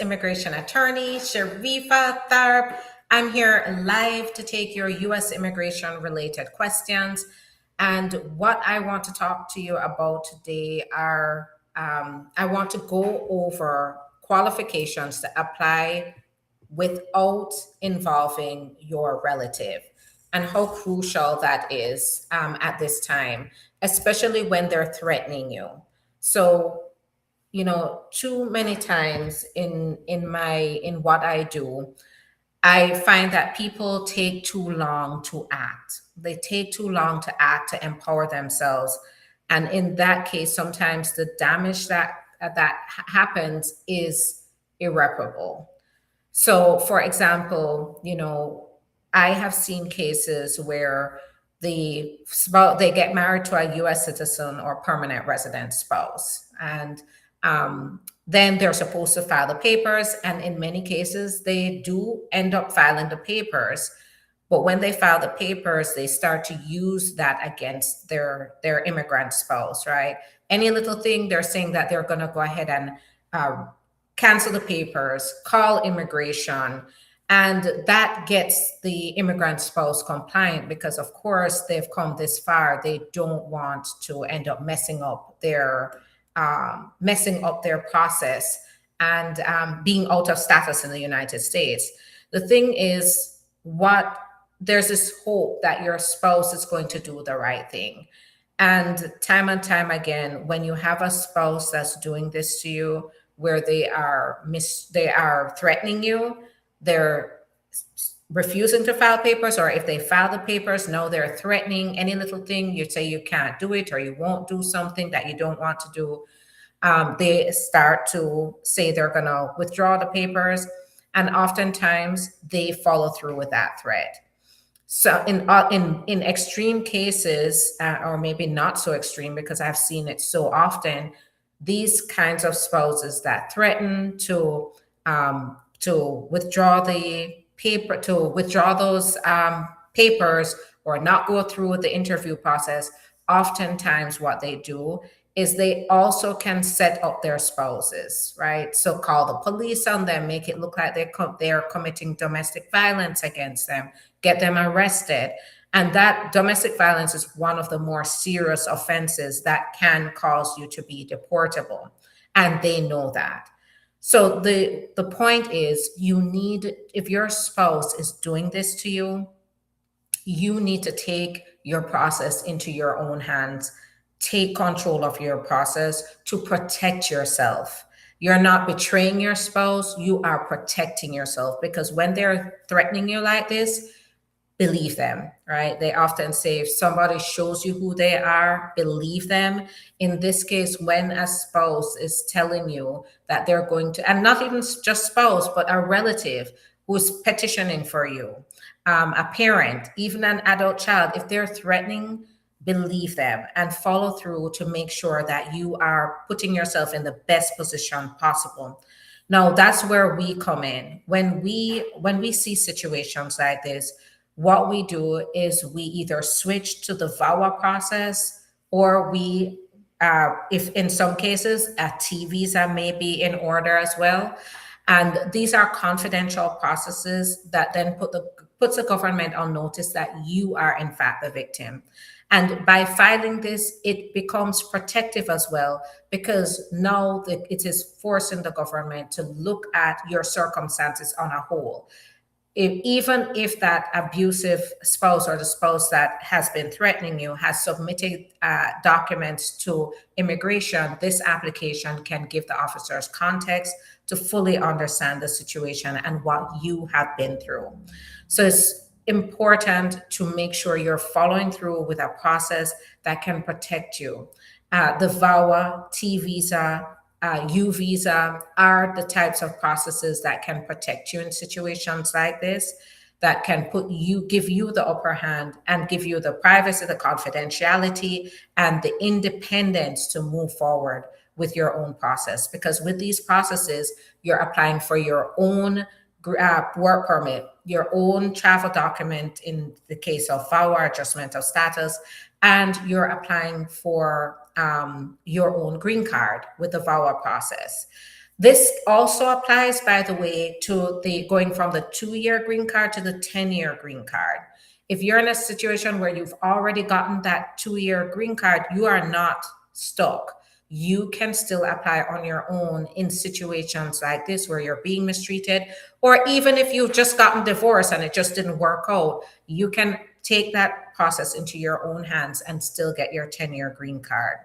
immigration attorney, Sharifa Tharp. I'm here live to take your U.S. immigration related questions. And what I want to talk to you about today are I want to go over qualifications to apply without involving your relative and how crucial that is at this time, especially when they're threatening you. So, too many times in what I do, I find that people take too long to act. They take too long to act to empower themselves, and in that case, sometimes the damage that happens is irreparable. So, for example, I have seen cases where they get married to a U.S. citizen or permanent resident spouse, and then they're supposed to file the papers, and in many cases, they do end up filing the papers. But when they file the papers, they start to use that against their immigrant spouse, right? Any little thing, they're saying that they're going to go ahead and uh, cancel the papers, call immigration, and that gets the immigrant spouse compliant because, of course, they've come this far. They don't want to end up messing up their process and being out of status in the United States. The thing is, there's this hope that your spouse is going to do the right thing. And time again, when you have a spouse that's doing this to you, where they are threatening you, they're refusing to file papers, or if they file the papers, no, they're threatening any little thing. You say you can't do it or you won't do something that you don't want to do. They start to say they're going to withdraw the papers, and oftentimes they follow through with that threat. So in extreme cases, or maybe not so extreme because I've seen it so often, these kinds of spouses that threaten to withdraw those papers or not go through with the interview process, oftentimes what they do is they also can set up their spouses, right? So call the police on them, make it look like they're committing domestic violence against them, get them arrested. And that domestic violence is one of the more serious offenses that can cause you to be deportable. And they know that. So the point is, if your spouse is doing this to you, you need to take your process into your own hands. Take control of your process to protect yourself. You're not betraying your spouse, you are protecting yourself, because when they're threatening you like this, believe them, right? They often say if somebody shows you who they are, believe them. In this case, when a spouse is telling you that they're going to, and not even just spouse, but a relative who's petitioning for you, a parent, even an adult child, if they're threatening, believe them and follow through to make sure that you are putting yourself in the best position possible. Now, that's where we come in. When we see situations like this, what we do is we either switch to the VAWA process, or if in some cases, a T visa may be in order as well. And these are confidential processes that then puts the government on notice that you are in fact the victim. And by filing this, it becomes protective as well, because now it is forcing the government to look at your circumstances on a whole. Even if that abusive spouse or the spouse that has been threatening you has submitted documents to immigration, this application can give the officers context to fully understand the situation and what you have been through. So it's important to make sure you're following through with a process that can protect you. The VAWA, T visa, U visa are the types of processes that can protect you in situations like this, that can give you the upper hand and give you the privacy, the confidentiality, and the independence to move forward with your own process. Because with these processes, you're applying for your own work permit, your own travel document in the case of VAWA, adjustment of status, and you're applying for your own green card with the VAWA process. This also applies, by the way, to the going from the 2 year green card to the 10-year green card. If you're in a situation where you've already gotten that 2 year green card, you are not stuck. You can still apply on your own in situations like this where you're being mistreated, or even if you've just gotten divorced and it just didn't work out, you can take that process into your own hands and still get your 10-year green card.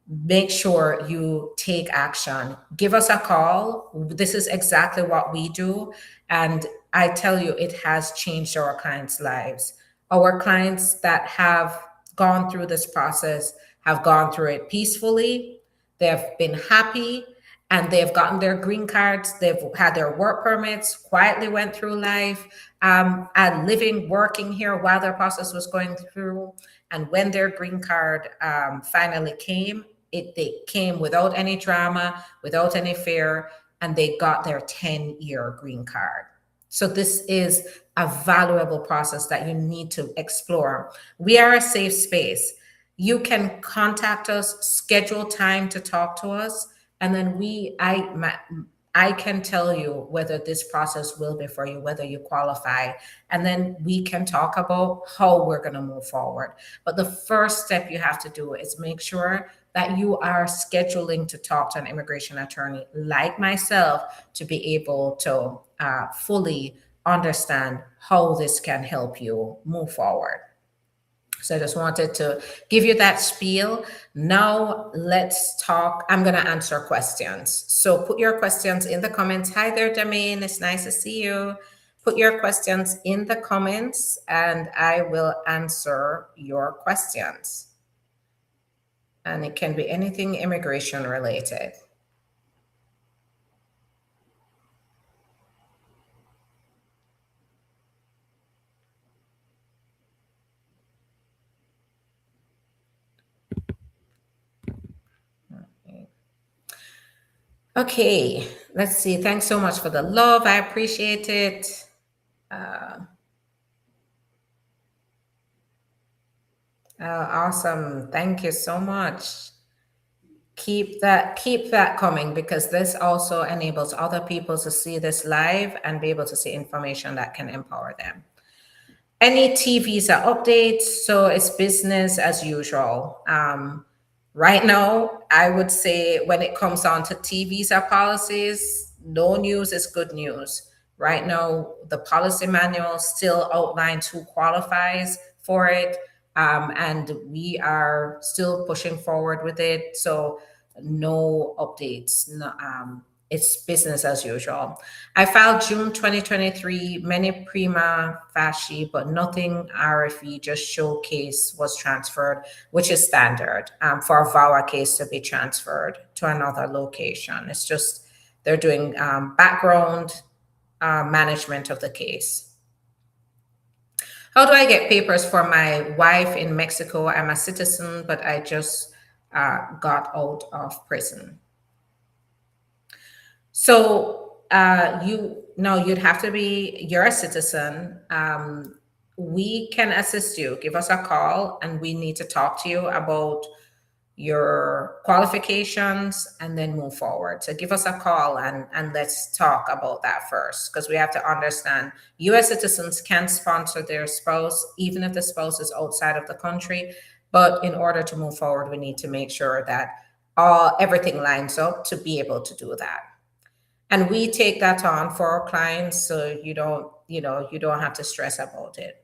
Make sure you take action. Give us a call. This is exactly what we do. And I tell you, it has changed our clients' lives. Our clients that have gone through this process have gone through it peacefully. They've been happy and they've gotten their green cards. They've had their work permits, quietly went through life, and living, working here while their process was going through. And when their green card finally came, they came without any drama, without any fear, and they got their 10-year green card. So this is a valuable process that you need to explore. We are a safe space. You can contact us, schedule time to talk to us, and then I can tell you whether this process will be for you, whether you qualify, and then we can talk about how we're going to move forward. But the first step you have to do is make sure that you are scheduling to talk to an immigration attorney like myself to be able to fully understand how this can help you move forward. So I just wanted to give you that spiel. Now let's talk. I'm going to answer questions. So put your questions in the comments. Hi there, Damaine. It's nice to see you. Put your questions in the comments and I will answer your questions. And it can be anything immigration related. Okay, let's see. Thanks so much for the love. I appreciate it. Awesome. Thank you so much. Keep that coming, because this also enables other people to see this live and be able to see information that can empower them. Any T visa updates, so it's business as usual. Right now, I would say when it comes on to T visa policies, no news is good news. Right now, the policy manual still outlines who qualifies for it, and we are still pushing forward with it. So no updates. No, it's business as usual. I filed June 2023, many prima facie, but nothing RFE, just showcase was transferred, which is standard for a VAWA case to be transferred to another location. It's just they're doing background management of the case. How do I get papers for my wife in Mexico? I'm a citizen, but I just got out of prison. So you'd have to be, you're a citizen. We can assist you. Give us a call and we need to talk to you about your qualifications and then move forward. So give us a call and let's talk about that first, because we have to understand US citizens can sponsor their spouse, even if the spouse is outside of the country. But in order to move forward, we need to make sure that everything lines up to be able to do that. And we take that on for our clients, so you don't have to stress about it.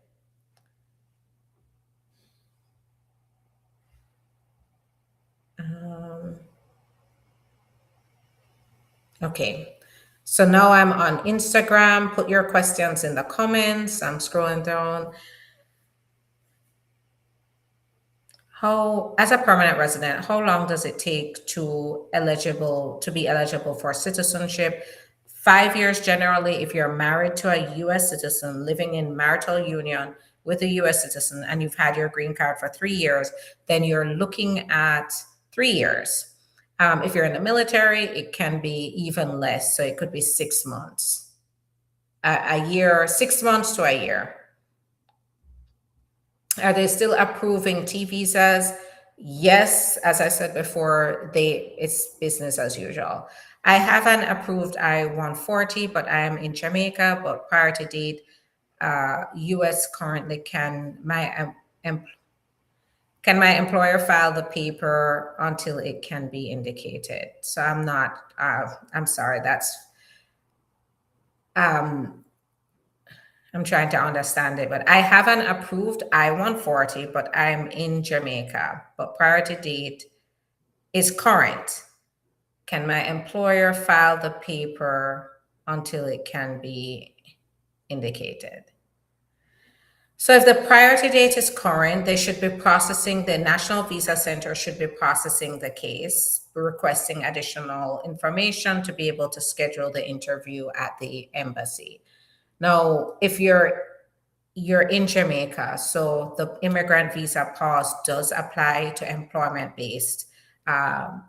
Okay, so now I'm on Instagram. Put your questions in the comments. I'm scrolling down. As a permanent resident, how long does it take to be eligible for citizenship? 5 years generally. If you're married to a US citizen living in marital union with a US citizen and you've had your green card for 3 years, then you're looking at 3 years. If you're in the military, it can be even less. So it could be 6 months, a year, 6 months to a year. Are they still approving T visas? Yes, as I said before, it's business as usual. I have an approved I-140, but I am in Jamaica. But prior to date, U.S. currently em- can my employer file the paper until it can be indicated? So I'm not. I'm sorry. That's. Um, I'm trying to understand it, but I have an approved I-140, but I'm in Jamaica. But prior to date is current. Can my employer file the paper until it can be indicated? So if the priority date is current, they should be processing, the National Visa Center should be processing the case, requesting additional information to be able to schedule the interview at the embassy. Now, if you're in Jamaica, so the immigrant visa pause does apply to employment-based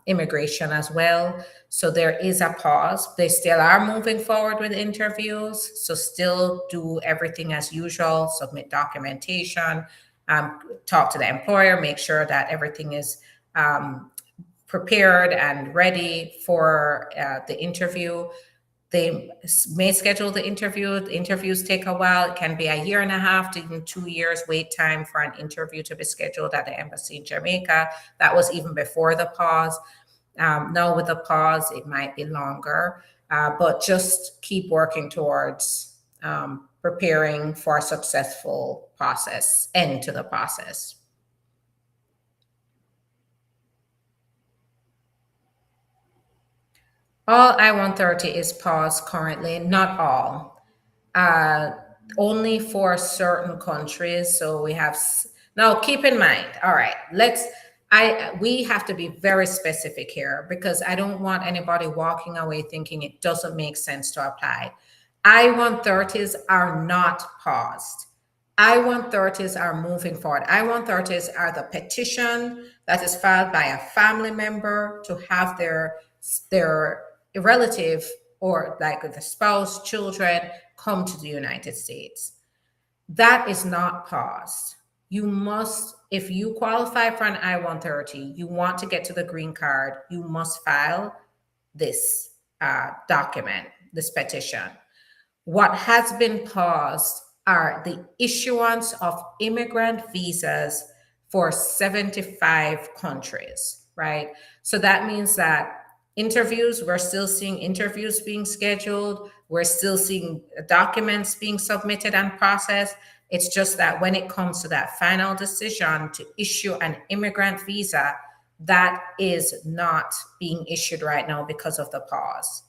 immigration as well. So there is a pause. They still are moving forward with interviews. So still do everything as usual, submit documentation, talk to the employer, make sure that everything is prepared and ready for the interview. They may schedule the interview. The interviews take a while. It can be a year and a half to even 2 years wait time for an interview to be scheduled at the embassy in Jamaica. That was even before the pause. Now with the pause, it might be longer, but just keep working towards preparing for a successful process, end to the process. All I-130 is paused currently, not all. Uh, Only for certain countries. So we have now keep in mind. All right, we have to be very specific here because I don't want anybody walking away thinking it doesn't make sense to apply. I-130s are not paused. I-130s are moving forward. I-130s are the petition that is filed by a family member to have their relative or like the spouse, children come to the United States. That is not paused. You must, if you qualify for an I-130, you want to get to the green card, you must file this document, this petition. What has been paused are the issuance of immigrant visas for 75 countries, right? So that means that interviews, we're still seeing interviews being scheduled, we're still seeing documents being submitted and processed. It's just that when it comes to that final decision to issue an immigrant visa, that is not being issued right now because of the pause.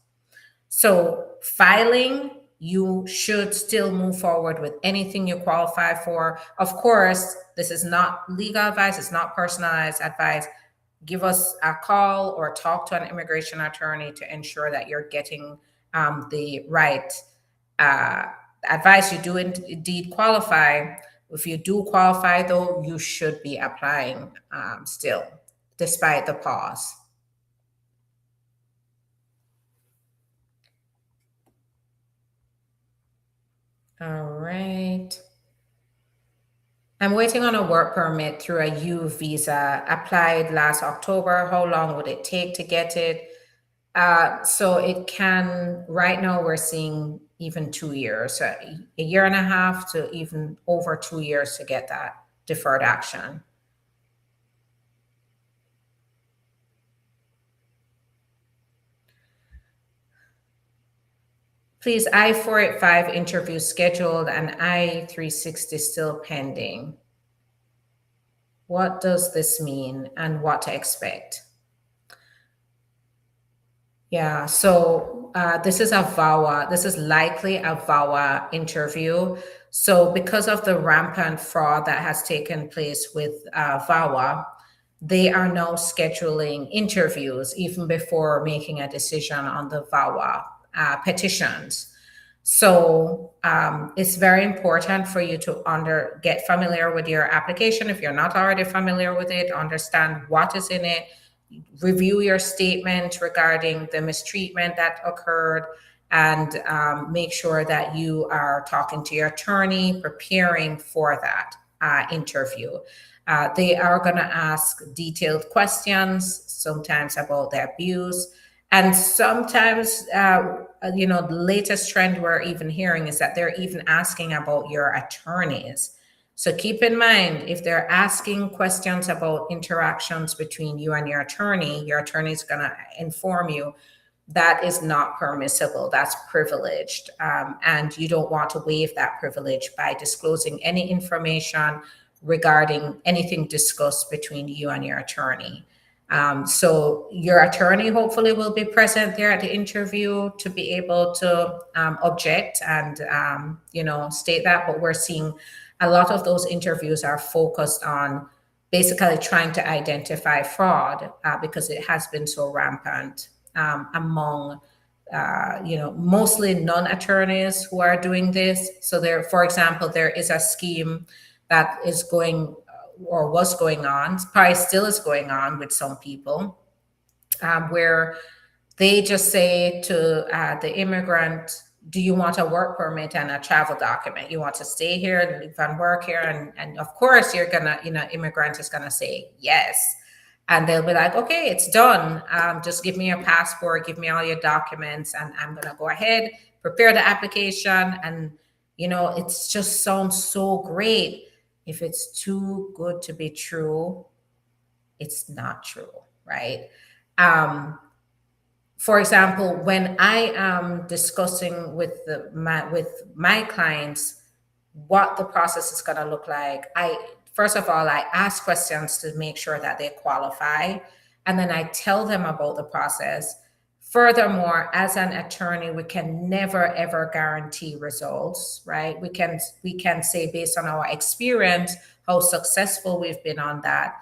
So filing, you should still move forward with anything you qualify for. Of course, this is not legal advice, it's not personalized advice. Give us a call or talk to an immigration attorney to ensure that you're getting the right advice. You do indeed qualify. If you do qualify, though, you should be applying still, despite the pause. All right. I'm waiting on a work permit through a U visa. Applied last October. How long would it take to get it? So it can, right now we're seeing even 2 years, a year and a half to even over 2 years to get that deferred action. Please, I-485 interview scheduled and I-360 still pending. What does this mean and what to expect? Yeah, so this is a VAWA. This is likely a VAWA interview. So because of the rampant fraud that has taken place with VAWA, they are now scheduling interviews even before making a decision on the VAWA petitions. So it's very important for you to get familiar with your application. If you're not already familiar with it, understand what is in it, review your statement regarding the mistreatment that occurred, and make sure that you are talking to your attorney, preparing for that interview. They are going to ask detailed questions, sometimes about the abuse, And sometimes, the latest trend we're even hearing is that they're even asking about your attorneys. So keep in mind, if they're asking questions about interactions between you and your attorney is going to inform you that is not permissible. That's privileged. And you don't want to waive that privilege by disclosing any information regarding anything discussed between you and your attorney. So your attorney hopefully will be present there at the interview to be able to object and state that. But we're seeing a lot of those interviews are focused on basically trying to identify fraud because it has been so rampant among mostly non-attorneys who are doing this. So there, for example, there is a scheme that is going or was going on, probably still is going on with some people, where they just say to the immigrant, do you want a work permit and a travel document? You want to stay here, live and work here? And of course, you're gonna, immigrant is gonna say yes. And they'll be like, okay, it's done. Just give me your passport, give me all your documents, and I'm gonna go ahead, prepare the application. And, it just sounds so great. If it's too good to be true, it's not true, right? For example, when I am discussing with my clients what the process is going to look like, first of all, I ask questions to make sure that they qualify, and then I tell them about the process. Furthermore, as an attorney, we can never ever guarantee results, right? We can say based on our experience how successful we've been on that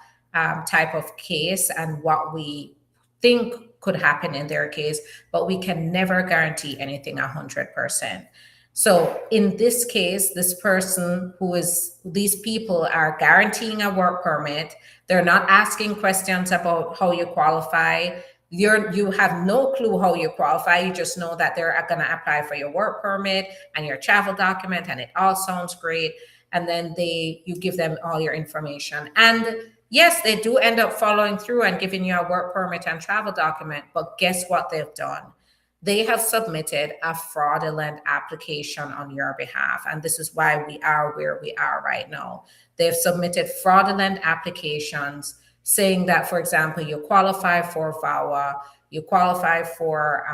type of case and what we think could happen in their case, but we can never guarantee anything 100%. So in this case, these people are guaranteeing a work permit. They're not asking questions about how you qualify. You have no clue how you qualify. You just know that they're going to apply for your work permit and your travel document, and it all sounds great. And then you give them all your information. And yes, they do end up following through and giving you a work permit and travel document. But guess what they've done? They have submitted a fraudulent application on your behalf. And this is why we are where we are right now. They've submitted fraudulent applications saying that, for example, you qualify for VAWA, you qualify for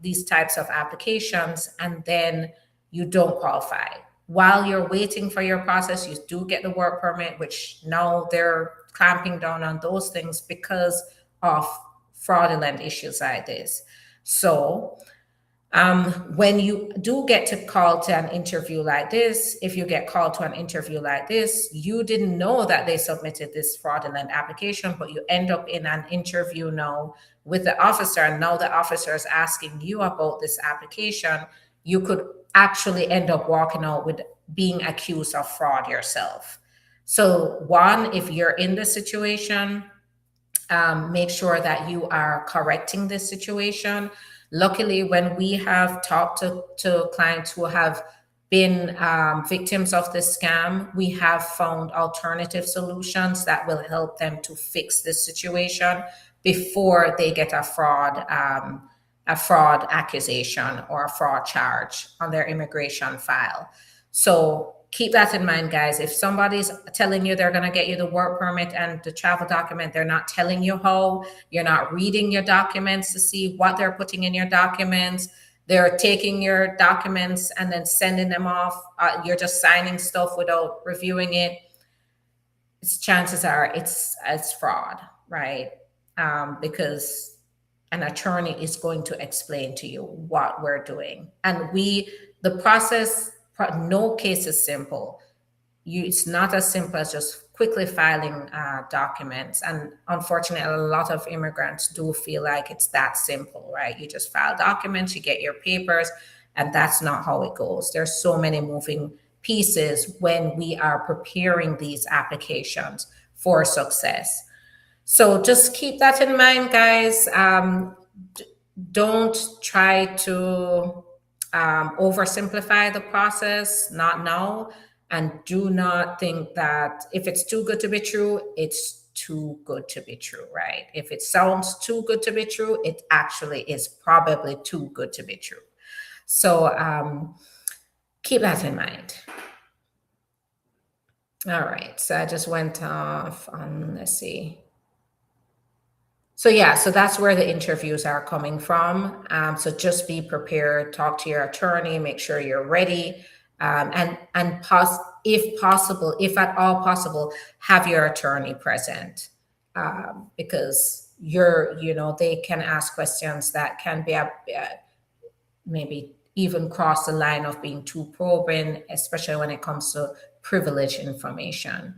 these types of applications, and then you don't qualify. While you're waiting for your process, you do get the work permit, which now they're clamping down on those things because of fraudulent issues like this. So when you do get to call to an interview like this, if you get called to an interview like this, you didn't know that they submitted this fraudulent application, but you end up in an interview now with the officer, and now the officer is asking you about this application. You could actually end up walking out with being accused of fraud yourself. So one, if you're in this situation, make sure that you are correcting this situation. Luckily, when we have talked to clients who have been victims of this scam, we have found alternative solutions that will help them to fix this situation before they get a fraud accusation or a fraud charge on their immigration file. So keep that in mind, guys. If somebody's telling you they're going to get you the work permit and the travel document, they're not telling you how, you're not reading your documents to see what they're putting in your documents, they're taking your documents and then sending them off, you're just signing stuff without reviewing it, chances are it's fraud, right? Because an attorney is going to explain to you what we're doing. And the process, no case is simple. It's not as simple as just quickly filing documents. And unfortunately, a lot of immigrants do feel like it's that simple, right? You just file documents, you get your papers, and that's not how it goes. There's so many moving pieces when we are preparing these applications for success. So just keep that in mind, guys. Don't try to oversimplify the process, not now. And do not think that if it's too good to be true, it's too good to be true, right? If it sounds too good to be true, it actually is probably too good to be true. So keep that in mind. All right, so I just went off on, let's see. So yeah, so that's where the interviews are coming from. So just be prepared, talk to your attorney, make sure you're ready, if possible, if at all possible, have your attorney present, because they can ask questions that can be maybe even cross the line of being too probing, especially when it comes to privileged information.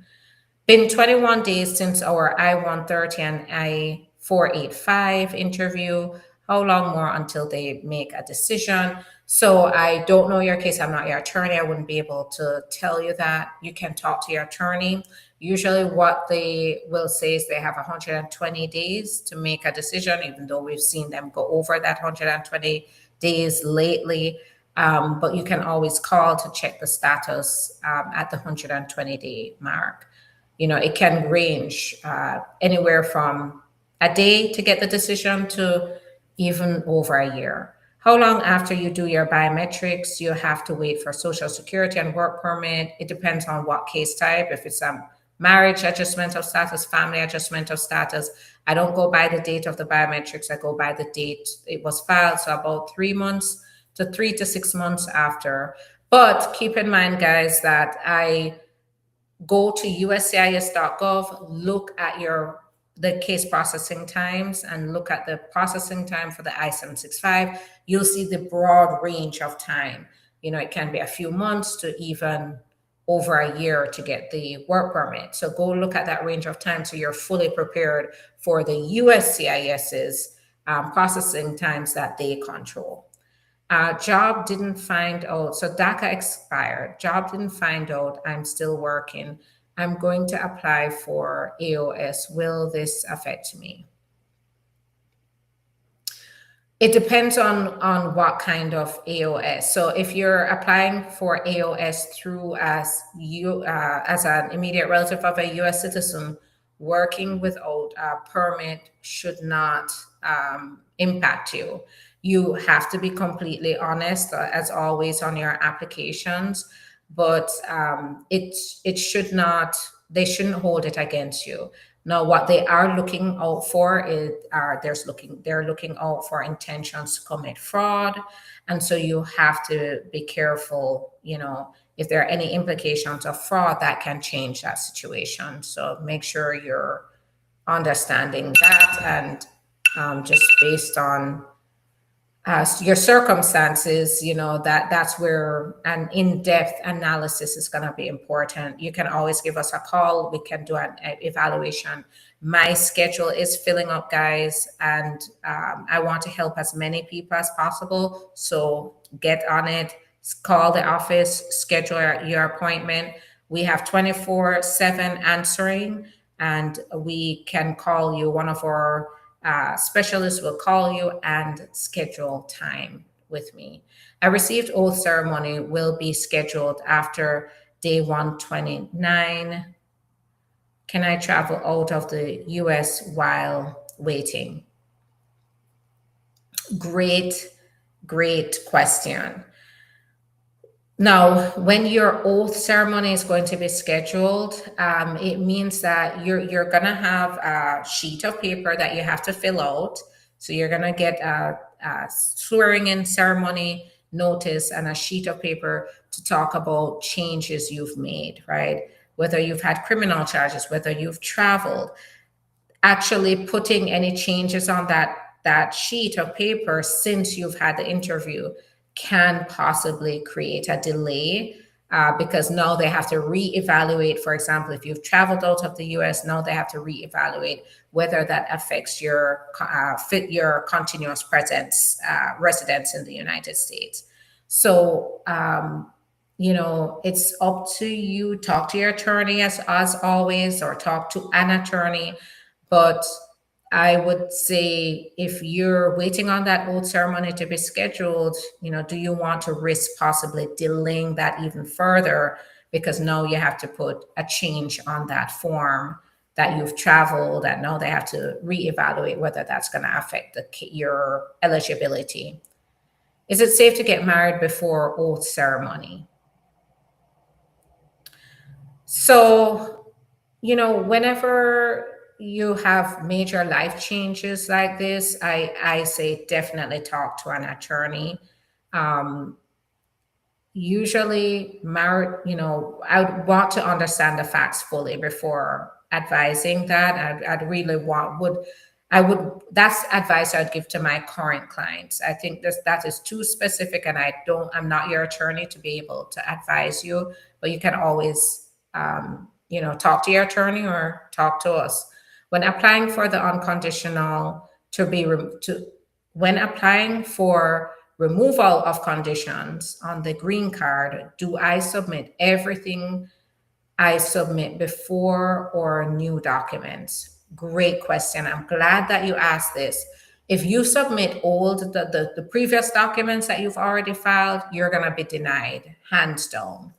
Been 21 days since our I-130 and I-485 interview. How long more until they make a decision? So I don't know your case. I'm not your attorney. I wouldn't be able to tell you that. You can talk to your attorney. Usually what they will say is they have 120 days to make a decision, even though we've seen them go over that 120 days lately. But you can always call to check the status at the 120-day mark. It can range anywhere from a day to get the decision to even over a year. How long after you do your biometrics, you have to wait for Social Security and work permit? It depends on what case type. If it's a marriage adjustment of status, family adjustment of status, I don't go by the date of the biometrics. I go by the date it was filed. So about 3 months to 3 to 6 months after. But keep in mind, guys, that I go to uscis.gov, look at the case processing times and look at the processing time for the I-765. You'll see the broad range of time. It can be a few months to even over a year to get the work permit. So go look at that range of time so you're fully prepared for the USCIS's processing times that they control. Job didn't find out. So DACA expired. Job didn't find out. I'm still working. I'm going to apply for AOS. Will this affect me? It depends on what kind of AOS. So if you're applying for AOS through as an immediate relative of a U.S. citizen, working without a permit should not impact you. You have to be completely honest, as always, on your applications, but it should not. They shouldn't hold it against you. Now, what they are looking out for they're looking out for intentions to commit fraud, and so you have to be careful. If there are any implications of fraud, that can change that situation. So make sure you're understanding that, and just based on your circumstances, that's where an in-depth analysis is going to be important. You can always give us a call. We can do an evaluation. My schedule is filling up, guys, and I want to help as many people as possible. So get on it. Call the office, schedule your appointment. We have 24/7 answering, and we can call you. One of our specialists will call you and schedule time with me. A received oath ceremony will be scheduled after day 129. Can I travel out of the US while waiting? Great question. Now, when your oath ceremony is going to be scheduled, it means that you're going to have a sheet of paper that you have to fill out. So you're going to get a swearing in ceremony notice and a sheet of paper to talk about changes you've made, right? Whether you've had criminal charges, whether you've traveled. Actually putting any changes on that sheet of paper since you've had the interview can possibly create a delay because now they have to reevaluate. For example, if you've traveled out of the US, now they have to reevaluate whether that affects your continuous presence, residence in the United States. So, it's up to you. Talk to your attorney as always, or talk to an attorney. But I would say if you're waiting on that oath ceremony to be scheduled, do you want to risk possibly delaying that even further? Because now you have to put a change on that form that you've traveled, and now they have to reevaluate whether that's going to affect your eligibility. Is it safe to get married before oath ceremony? So, whenever you have major life changes like this, I say definitely talk to an attorney. Um, Usually married, I would want to understand the facts fully before advising that. I'd really that's advice I'd give to my current clients. I think that is too specific, and I'm not your attorney to be able to advise you, but you can always, talk to your attorney or talk to us. When applying for the unconditional to be, to, when applying for removal of conditions on the green card, do I submit everything I submit before or new documents? Great question. I'm glad that you asked this. If you submit the previous documents that you've already filed, you're going to be denied, hands down.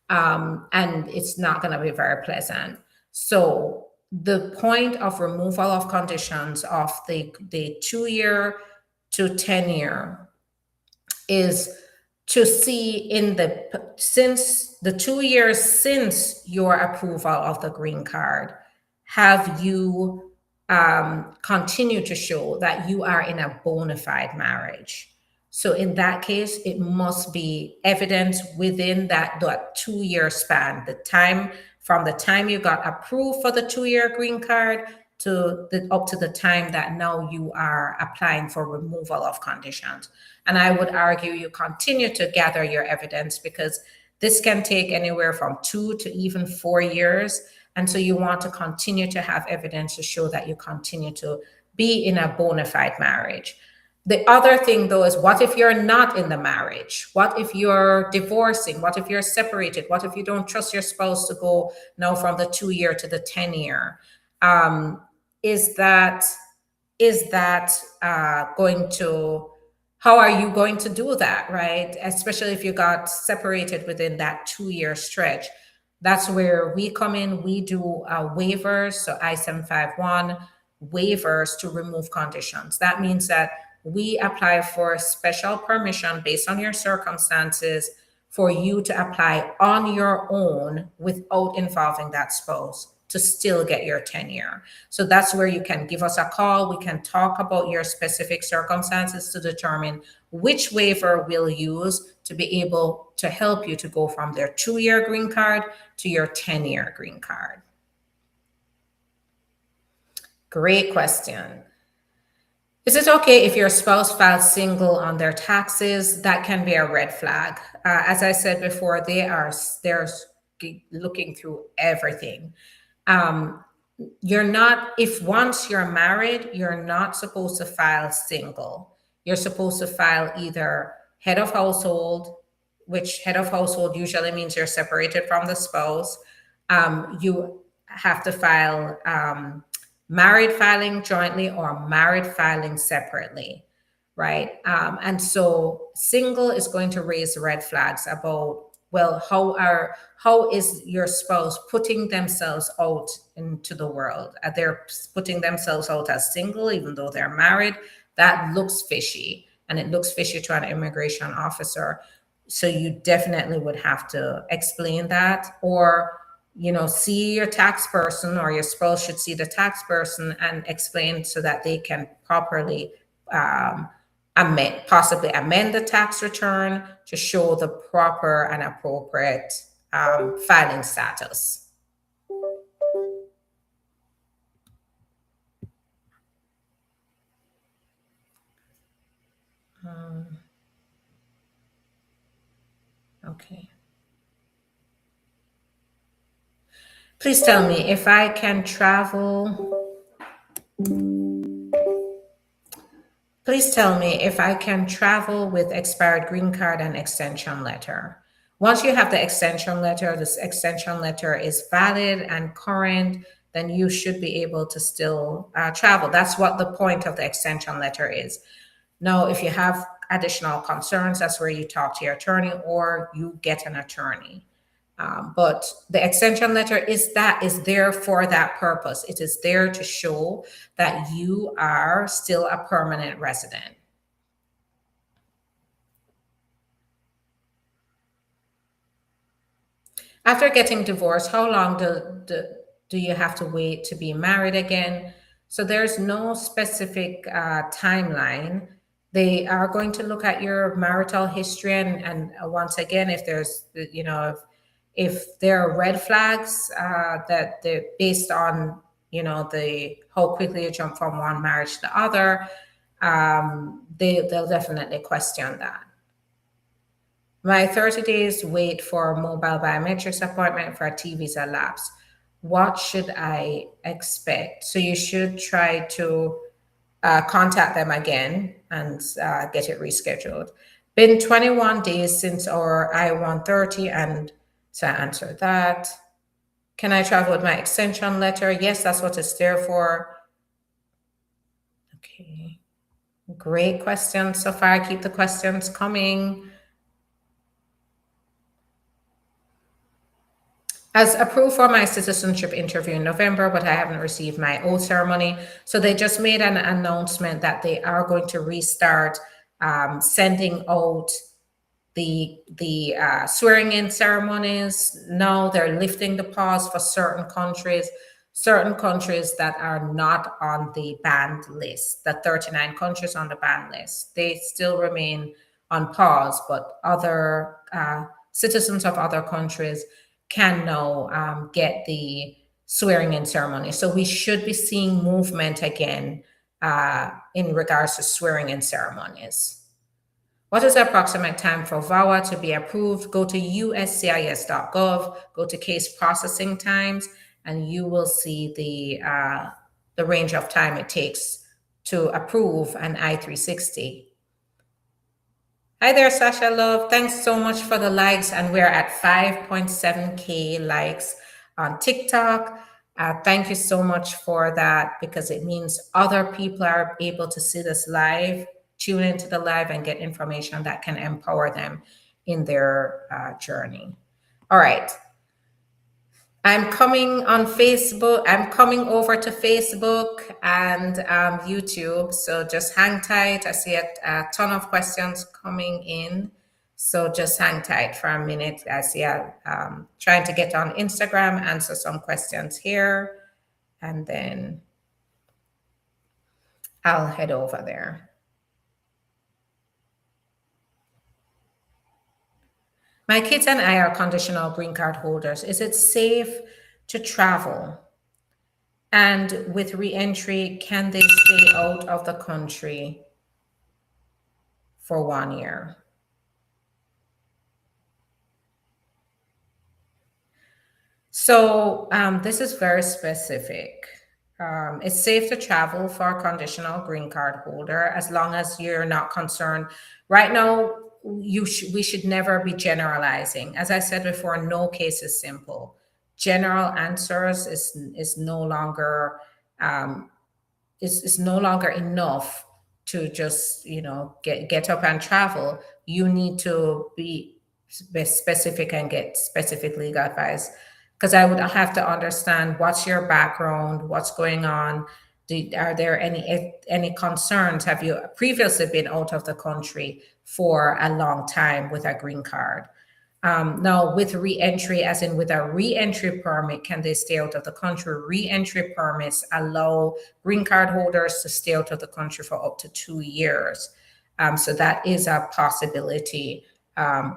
And it's not going to be very pleasant. So the point of removal of conditions of the 2-year to 10-year is to see since the 2 years since your approval of the green card, have you continued to show that you are in a bona fide marriage? So in that case, it must be evidence within that 2-year span, from the time you got approved for the 2-year green card up to the time that now you are applying for removal of conditions. And I would argue you continue to gather your evidence, because this can take anywhere from 2 to even 4 years. And so you want to continue to have evidence to show that you continue to be in a bona fide marriage. The other thing, though, is what if you're not in the marriage? What if you're divorcing? What if you're separated? What if you don't trust your spouse to go now from the 2-year to the 10-year? How are you going to do that, right? Especially if you got separated within that 2-year stretch. That's where we come in. We do waivers, so I-751 waivers to remove conditions. That means that we apply for special permission based on your circumstances for you to apply on your own without involving that spouse to still get your 10-year. So that's where you can give us a call. We can talk about your specific circumstances to determine which waiver we'll use to be able to help you to go from their 2-year green card to your 10-year green card. Great question. Is it okay if your spouse files single on their taxes? That can be a red flag. As I said before, they're looking through everything. Once you're married, you're not supposed to file single. You're supposed to file either head of household, which head of household usually means you're separated from the spouse. You have to file married filing jointly or married filing separately, right? And so single is going to raise red flags about, well, how is your spouse putting themselves out into the world? They're putting themselves out as single, even though they're married. That looks fishy, and it looks fishy to an immigration officer. So you definitely would have to explain that, or see your tax person, or your spouse should see the tax person and explain so that they can properly possibly amend the tax return to show the proper and appropriate filing status. Okay. Please tell me if I can travel. Please tell me if I can travel with expired green card and extension letter. Once you have the extension letter, this extension letter is valid and current, then you should be able to still travel. That's what the point of the extension letter is. Now, if you have additional concerns, that's where you talk to your attorney or you get an attorney. But the extension letter is there for that purpose. It is there to show that you are still a permanent resident. After getting divorced, how long do you have to wait to be married again? So there's no specific timeline. They are going to look at your marital history, and once again, if there's, if there are red flags that they're based on, the how quickly you jump from one marriage to the other, they'll definitely question that. My 30 days wait for mobile biometrics appointment for a T visa lapse. What should I expect? So you should try to contact them again and get it rescheduled. Been 21 days since our I-130, and so I answered that. Can I travel with my extension letter? Yes, that's what it's there for. Okay. Great questions so far. Keep the questions coming. As approved for my citizenship interview in November, but I haven't received my oath ceremony. So they just made an announcement that they are going to restart sending out the swearing in ceremonies. Now they're lifting the pause for certain countries that are not on the banned list. The 39 countries on the banned list, they still remain on pause, but other citizens of other countries can now get the swearing in ceremony. So we should be seeing movement again in regards to swearing in ceremonies. What is the approximate time for VAWA to be approved? Go to uscis.gov, go to case processing times, and you will see the range of time it takes to approve an I-360. Hi there, Sasha Love. Thanks so much for the likes. And we're at 5.7K likes on TikTok. Thank you so much for that, because it means other people are able to see this live, tune into the live, and get information that can empower them in their journey. All right. I'm coming on Facebook. I'm coming over to Facebook and YouTube. So just hang tight. I see a ton of questions coming in. So just hang tight for a minute. I see trying to get on Instagram, answer some questions here, and then I'll head over there. My kids and I are conditional green card holders. Is it safe to travel? And with reentry, can they stay out of the country for 1 year? So this is very specific. It's safe to travel for a conditional green card holder as long as you're not concerned. Right now, we should never be generalizing. As I said before, no case is simple. General answers is no longer is no longer enough to just get up and travel. You need to be specific and get specific legal advice, because I would have to understand what's your background, what's going on. Are there any concerns? Have you previously been out of the country for a long time with a green card? Now, with reentry, as in with a reentry permit, can they stay out of the country? Reentry permits allow green card holders to stay out of the country for up to 2 years. So that is a possibility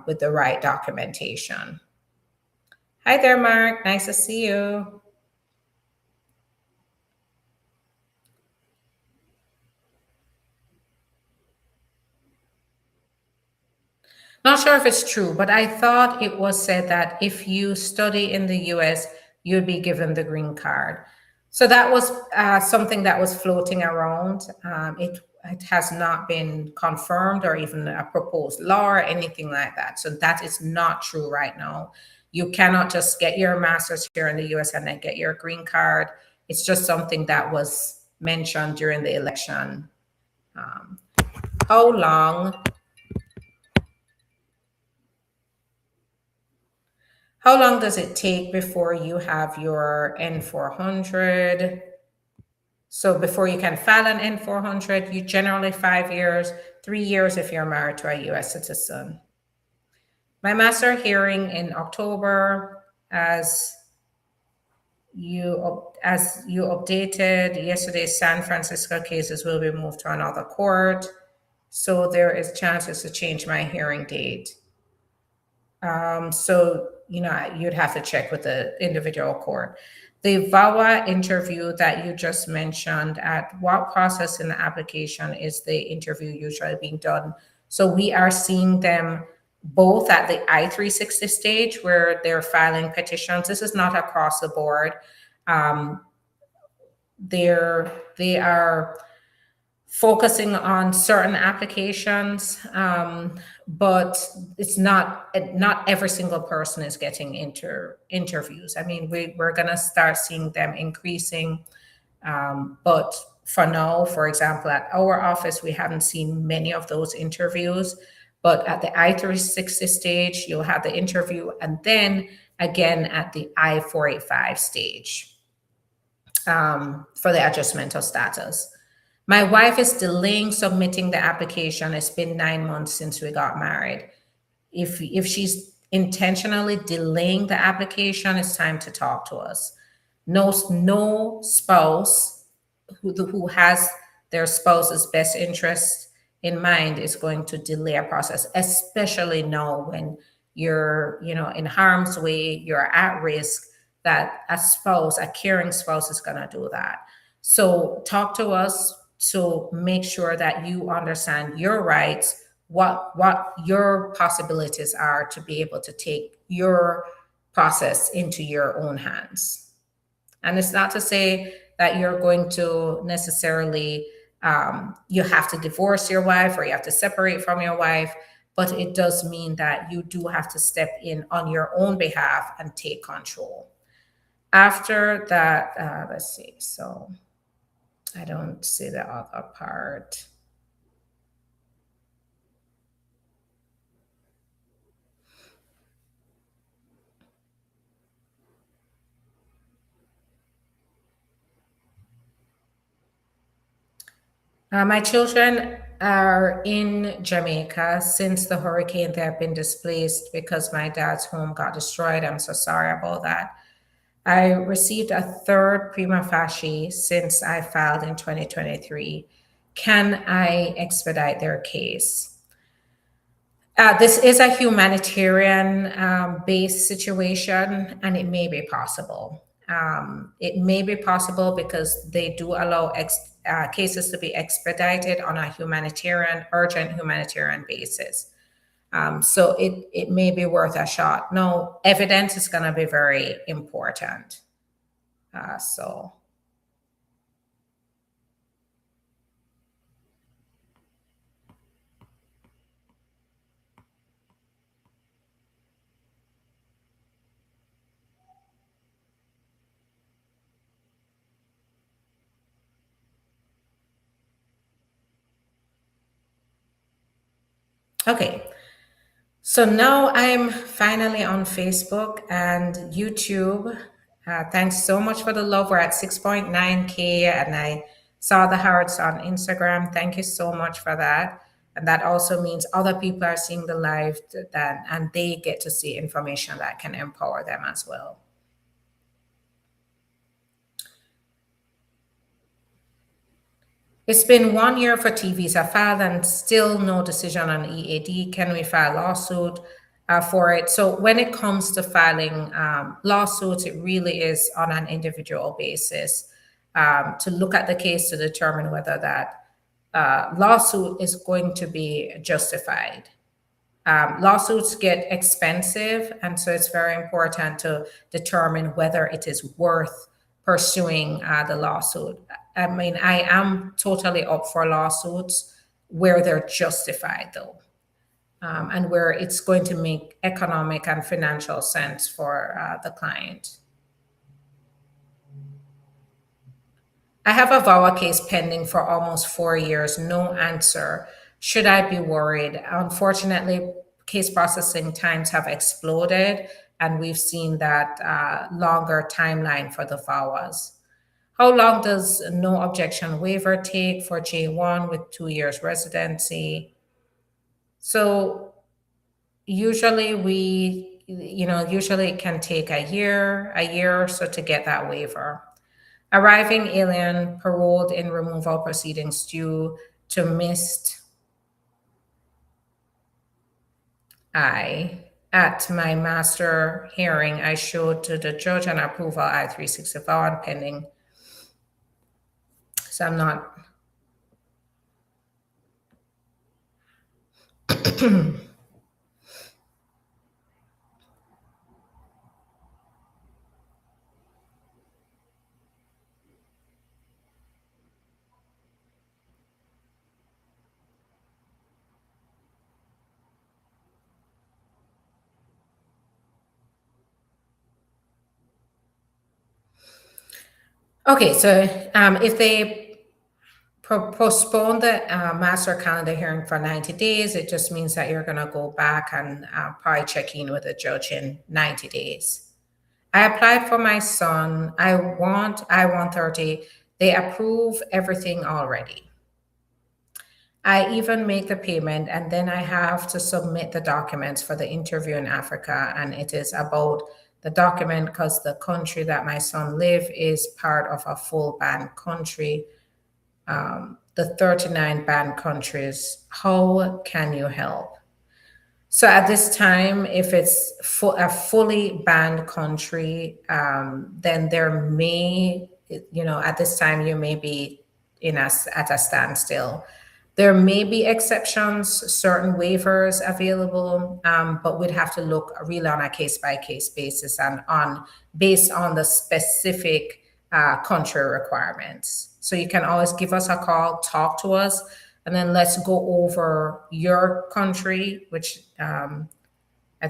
with the right documentation. Hi there, Mark. Nice to see you. Not sure if it's true, but I thought it was said that if you study in the US, you'd be given the green card. So that was something that was floating around. It has not been confirmed or even a proposed law or anything like that. So that is not true right now. You cannot just get your master's here in the US and then get your green card. It's just something that was mentioned during the election. How How long does it take before you have your N400? So before you can file an N400, you generally 5 years, 3 years if you're married to a US citizen. My master hearing in October, as you updated yesterday, San Francisco cases will be moved to another court. So there is chances to change my hearing date. So, you'd have to check with the individual court. The VAWA interview that you just mentioned, at what process in the application is the interview usually being done? So we are seeing them both at the I-360 stage where they're filing petitions. This is not across the board. Um, they are focusing on certain applications, but it's not every single person is getting interviews. I mean, we're going to start seeing them increasing, but for now, for example, at our office, we haven't seen many of those interviews. But at the I-360 stage, you'll have the interview, and then again at the I-485 stage for the adjustment of status. My wife is delaying submitting the application. It's been 9 months since we got married. If she's intentionally delaying the application, it's time to talk to us. No spouse who has their spouse's best interest in mind is going to delay a process, especially now when you're in harm's way, you're at risk, that a caring spouse is going to do that. So talk to us to make sure that you understand your rights, what your possibilities are to be able to take your process into your own hands. And it's not to say that you're going to necessarily you have to divorce your wife or you have to separate from your wife, but it does mean that you do have to step in on your own behalf and take control. After that, let's see. So I don't see the other part. My children are in Jamaica since the hurricane. They have been displaced because my dad's home got destroyed. I'm so sorry about that. I received a third prima facie since I filed in 2023. Can I expedite their case? This is a humanitarian based situation, and it may be possible. It may be possible because they do allow cases to be expedited on a urgent humanitarian basis. So it may be worth a shot. No, evidence is going to be very important. So. Okay. So now I'm finally on Facebook and YouTube. Thanks so much for the love. We're at 6.9K, and I saw the hearts on Instagram. Thank you so much for that. And that also means other people are seeing the live and they get to see information that can empower them as well. It's been 1 year for T visa filed and still no decision on EAD. Can we file lawsuit for it? So when it comes to filing lawsuits, it really is on an individual basis to look at the case to determine whether that lawsuit is going to be justified. Lawsuits get expensive, and so it's very important to determine whether it is worth pursuing the lawsuit. I mean, I am totally up for lawsuits where they're justified, though, and where it's going to make economic and financial sense for the client. I have a VAWA case pending for almost 4 years, no answer. Should I be worried? Unfortunately, case processing times have exploded and we've seen that longer timeline for the VAWAs. How long does no objection waiver take for J1 with 2 years residency? So usually usually it can take a year or so to get that waiver. Arriving alien paroled in removal proceedings due to missed I. At my master hearing, I showed to the judge an approval I-364 pending. So I'm not. Okay, so if they postpone the master calendar hearing for 90 days, it just means that you're going to go back and probably check in with the judge in 90 days. I applied for my son. I want I-130. They approve everything already. I even make the payment, and then I have to submit the documents for the interview in Africa. And it is about the document because the country that my son live is part of a full ban country, the 39 banned countries. How can you help? So at this time, if it's a fully banned country, then there may, at this time, you may be at a standstill. There may be exceptions, certain waivers available, but we'd have to look really on a case by case basis and based on the specific country requirements. So you can always give us a call, talk to us, and then let's go over your country, which I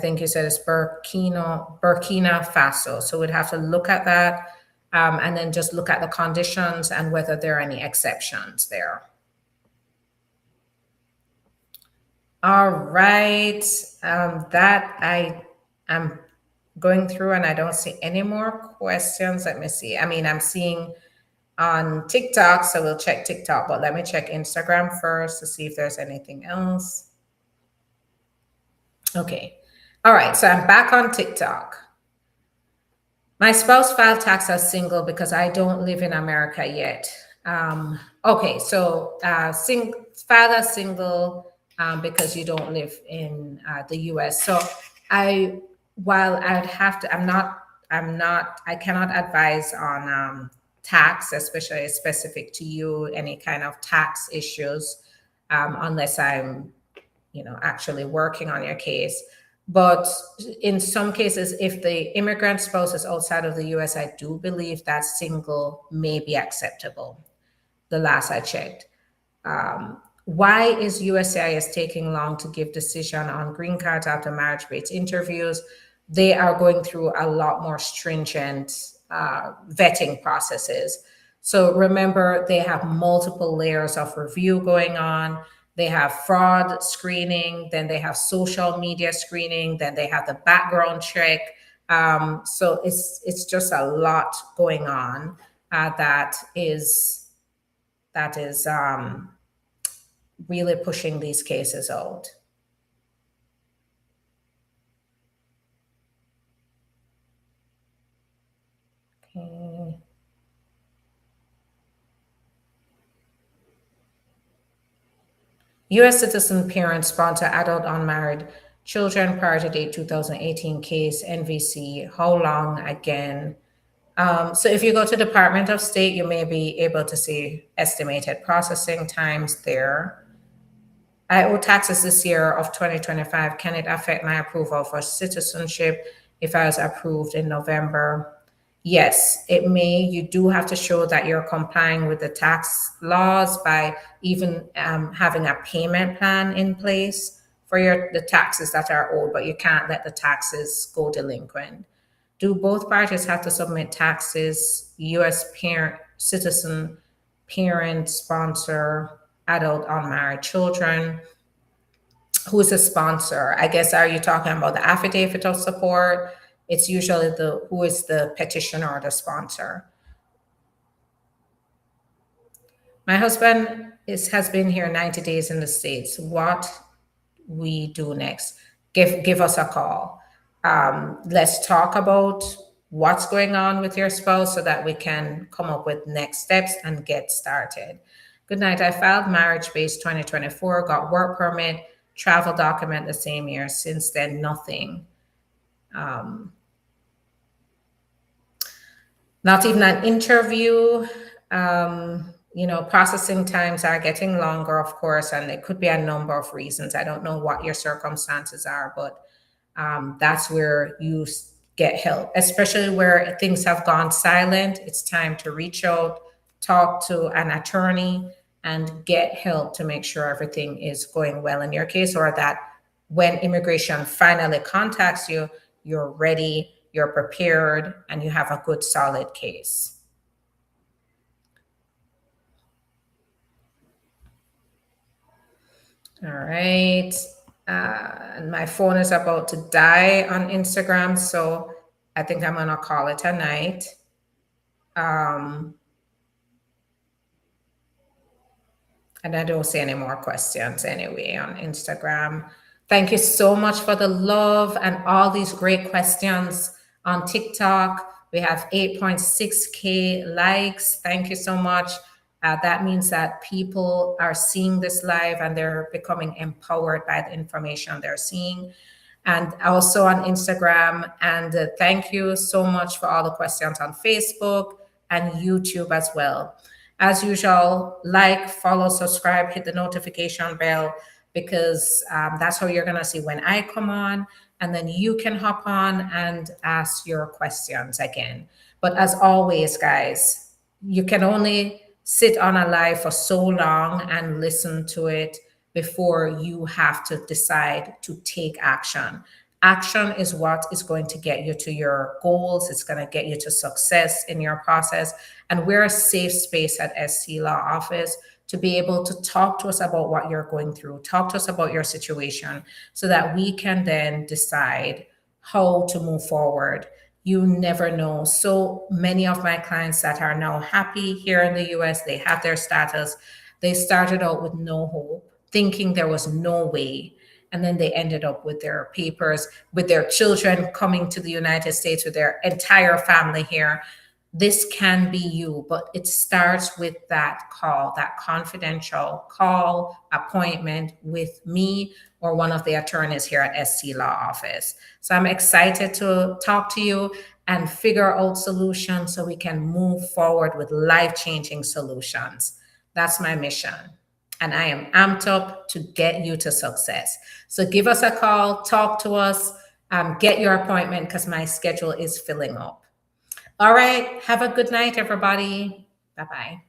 think you said is Burkina Faso. So we'd have to look at that and then just look at the conditions and whether there are any exceptions there. All right, that I am going through and I don't see any more questions. Let me see. I mean, I'm seeing on TikTok, so we'll check TikTok, but let me check Instagram first to see if there's anything else. Okay. All right, so I'm back on TikTok. My spouse filed tax as single because I don't live in America yet. Okay, so filed as single because you don't live in the US. So I cannot advise on tax, especially specific to you, any kind of tax issues, unless I'm, actually working on your case. But in some cases, if the immigrant spouse is outside of the US, I do believe that single may be acceptable. The last I checked. Why is USCIS taking long to give decision on green cards after marriage-based interviews? They are going through a lot more stringent vetting processes. So remember, they have multiple layers of review going on. They have fraud screening, then they have social media screening, then they have the background check. So it's just a lot going on that is really pushing these cases out. Okay. U.S. citizen parents sponsor adult unmarried children prior to date 2018 case, NVC. How long again? So if you go to Department of State, you may be able to see estimated processing times there. I owe taxes this year of 2025. Can it affect my approval for citizenship if I was approved in November? Yes, it may. You do have to show that you're complying with the tax laws by even having a payment plan in place for the taxes that are owed, but you can't let the taxes go delinquent. Do both parties have to submit taxes? U.S. parent, citizen, parent, sponsor, adult unmarried children. Who's a sponsor? I guess, are you talking about the affidavit of support? It's usually the who is the petitioner or the sponsor. My husband has been here 90 days in the States. What we do next? Give us a call. Let's talk about what's going on with your spouse so that we can come up with next steps and get started. Good night. I filed marriage based 2024, got work permit, travel document the same year. Since then, nothing. Not even an interview. Processing times are getting longer, of course, and it could be a number of reasons. I don't know what your circumstances are, but that's where you get help, especially where things have gone silent. It's time to reach out, talk to an attorney, and get help to make sure everything is going well in your case, or that when immigration finally contacts you, you're ready, you're prepared, and you have a good, solid case. All right. And my phone is about to die on Instagram, so I think I'm gonna call it a night. And I don't see any more questions anyway on Instagram. Thank you so much for the love and all these great questions on TikTok. We have 8.6K likes. Thank you so much. That means that people are seeing this live and they're becoming empowered by the information they're seeing. And also on Instagram. And thank you so much for all the questions on Facebook and YouTube as well. As usual, like, follow, subscribe, hit the notification bell, because that's how you're going to see when I come on. And then you can hop on and ask your questions again. But as always, guys, you can only sit on a live for so long and listen to it before you have to decide to take action. Action is what is going to get you to your goals. It's going to get you to success in your process. And we're a safe space at SC Law Office to be able to talk to us about what you're going through, talk to us about your situation, so that we can then decide how to move forward. You never know. So many of my clients that are now happy here in the US, they have their status. They started out with no hope, thinking there was no way. And then they ended up with their papers, with their children coming to the United States, with their entire family here. This can be you, but it starts with that call, that confidential call appointment with me or one of the attorneys here at SC Law Office. So I'm excited to talk to you and figure out solutions so we can move forward with life-changing solutions. That's my mission. And I am amped up to get you to success. So give us a call, talk to us, get your appointment, because my schedule is filling up. All right. Have a good night, everybody. Bye-bye.